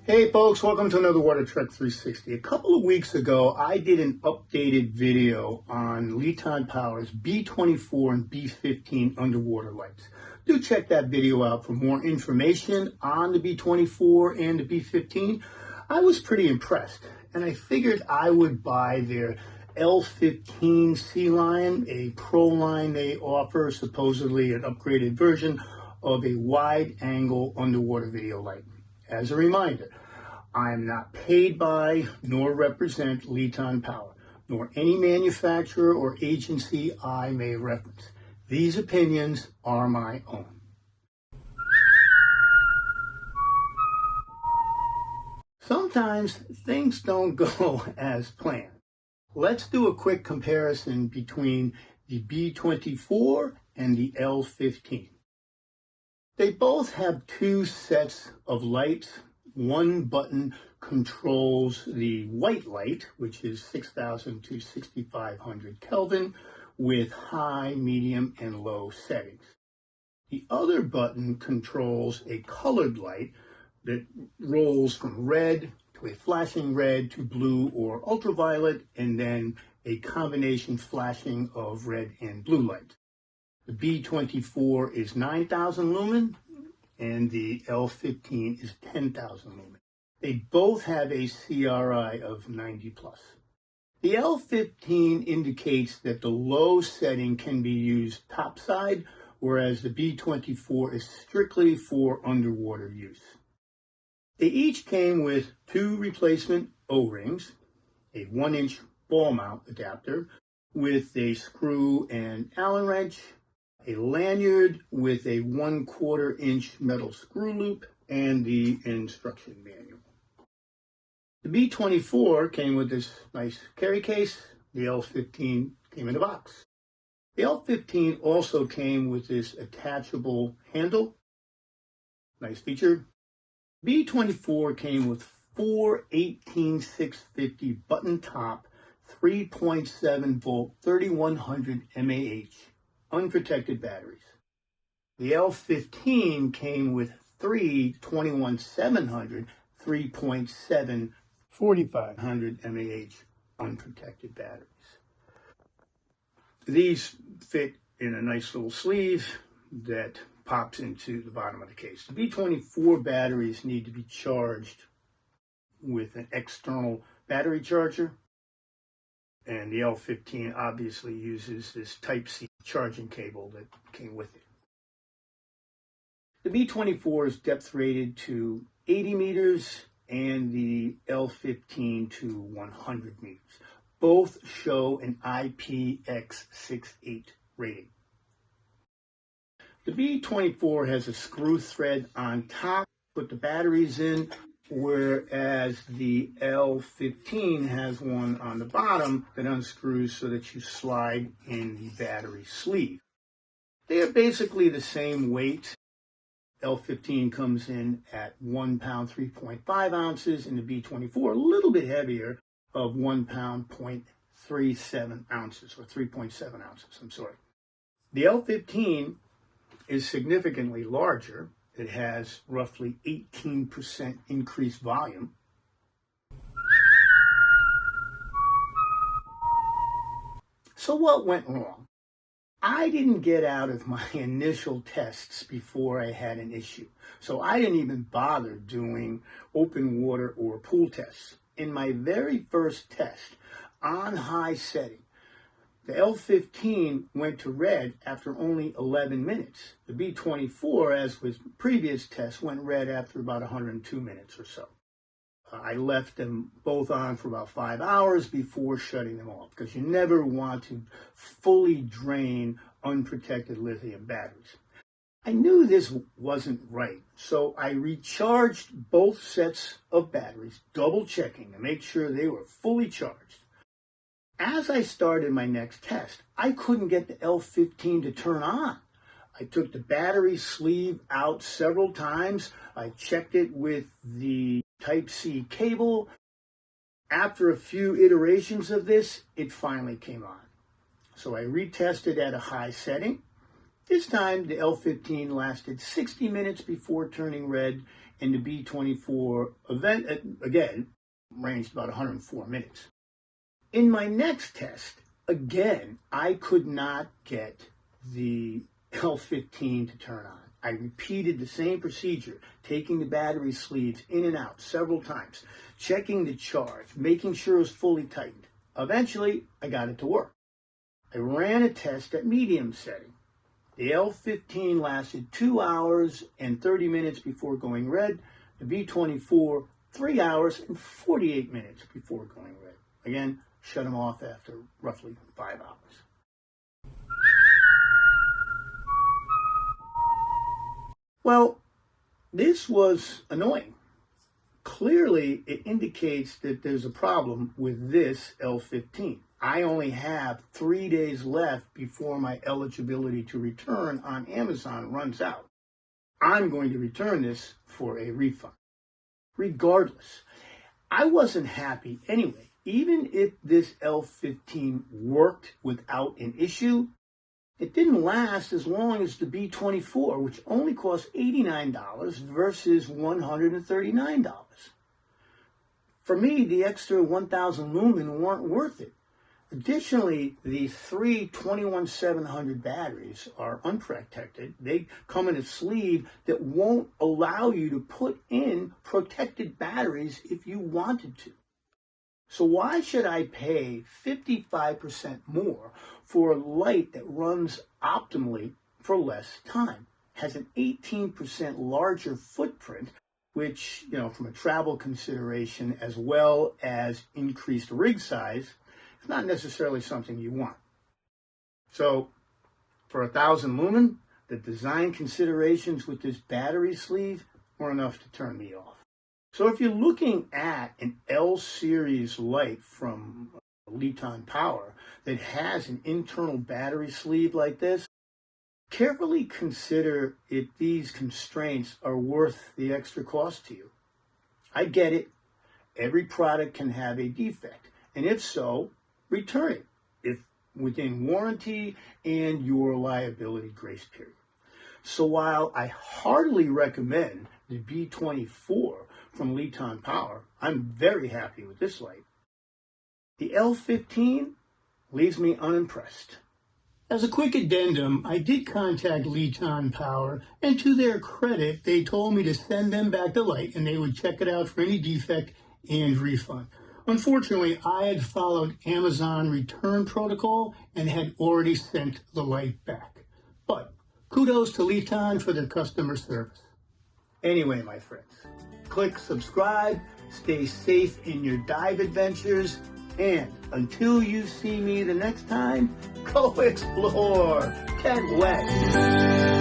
Hey folks, welcome to another Watertrek 360. A couple of weeks ago, I did an updated video on LetonPower's B24 and B15 underwater lights. Do check that video out for more information on the B24 and the B15. I was pretty impressed, and I figured I would buy their L15 Sea Line, a pro line they offer, supposedly an upgraded version of a wide-angle underwater video light. As a reminder, I am not paid by nor represent LetonPower, nor any manufacturer or agency I may reference. These opinions are my own. Sometimes things don't go as planned. Let's do a quick comparison between the B24 and the L15. They both have two sets of lights. One button controls the white light, which is 6,000 to 6,500 Kelvin, with high, medium, and low settings. The other button controls a colored light that rolls from red to a flashing red to blue or ultraviolet, and then a combination flashing of red and blue light. The B24 is 9,000 lumen, and the L15 is 10,000 lumen. They both have a CRI of 90 plus. The L15 indicates that the low setting can be used topside, whereas the B24 is strictly for underwater use. They each came with two replacement O-rings, a 1-inch ball mount adapter with a screw and Allen wrench, a lanyard with a 1/4 inch metal screw loop, and the instruction manual. The B24 came with this nice carry case. The L15 came in a box. The L15 also came with this attachable handle. Nice feature. B24 came with four 18650 button top 3.7 volt 3100 mAh unprotected batteries. The L15 came with three 21700 3.7 4500 mAh unprotected batteries. These fit in a nice little sleeve that pops into the bottom of the case. The B24 batteries need to be charged with an external battery charger, and the L15 obviously uses this Type-C charging cable that came with it. The B24 is depth rated to 80 meters and the L15 to 100 meters. Both show an IPX68 rating. The B24 has a screw thread on top to put the batteries in, whereas the L15 has one on the bottom that unscrews so that you slide in the battery sleeve. They are basically the same weight. L15 comes in at 1 pound 3.5 ounces, and the B24 a little bit heavier of 1 pound 0.37 ounces, or 3.7 ounces, I'm sorry. The L15 is significantly larger. It has roughly 18% increased volume. So what went wrong? I didn't get out of my initial tests before I had an issue. So I didn't even bother doing open water or pool tests. In my very first test on high setting, the L15 went to red after only 11 minutes. The B24, as with previous tests, went red after about 102 minutes or so. I left them both on for about 5 hours before shutting them off, because you never want to fully drain unprotected lithium batteries. I knew this wasn't right, so I recharged both sets of batteries, double checking to make sure they were fully charged. As I started my next test, I couldn't get the L15 to turn on. I took the battery sleeve out several times. I checked it with the Type-C cable. After a few iterations of this, it finally came on. So I retested at a high setting. This time, the L15 lasted 60 minutes before turning red, and the B24 event, again, ranged about 104 minutes. In my next test, again, I could not get the L15 to turn on. I repeated the same procedure, taking the battery sleeves in and out several times, checking the charge, making sure it was fully tightened. Eventually, I got it to work. I ran a test at medium setting. The L15 lasted 2 hours and 30 minutes before going red. The B24, 3 hours and 48 minutes before going red. Again, shut them off after roughly 5 hours. Well, this was annoying. Clearly, it indicates that there's a problem with this L15. I only have 3 days left before my eligibility to return on Amazon runs out. I'm going to return this for a refund. Regardless, I wasn't happy anyway. Even if this L15 worked without an issue, it didn't last as long as the B24, which only cost $89 versus $139. For me, the extra 1,000 lumen weren't worth it. Additionally, the three 21700 batteries are unprotected. They come in a sleeve that won't allow you to put in protected batteries if you wanted to. So why should I pay 55% more for a light that runs optimally for less time, has an 18% larger footprint, which, from a travel consideration as well as increased rig size, is not necessarily something you want. So for 1,000 lumen, the design considerations with this battery sleeve were enough to turn me off. So if you're looking at an L series light from LetonPower that has an internal battery sleeve like this, carefully consider if these constraints are worth the extra cost to you. I get it. Every product can have a defect, and if so, return it if within warranty and your liability grace period. So while I heartily recommend the B24 from LetonPower, I'm very happy with this light. The L15 leaves me unimpressed. As a quick addendum, I did contact LetonPower, and to their credit, they told me to send them back the light and they would check it out for any defect and refund. Unfortunately, I had followed Amazon return protocol and had already sent the light back. But kudos to Leton for their customer service. Anyway, my friends, click subscribe, stay safe in your dive adventures, and until you see me the next time, go explore, get wet.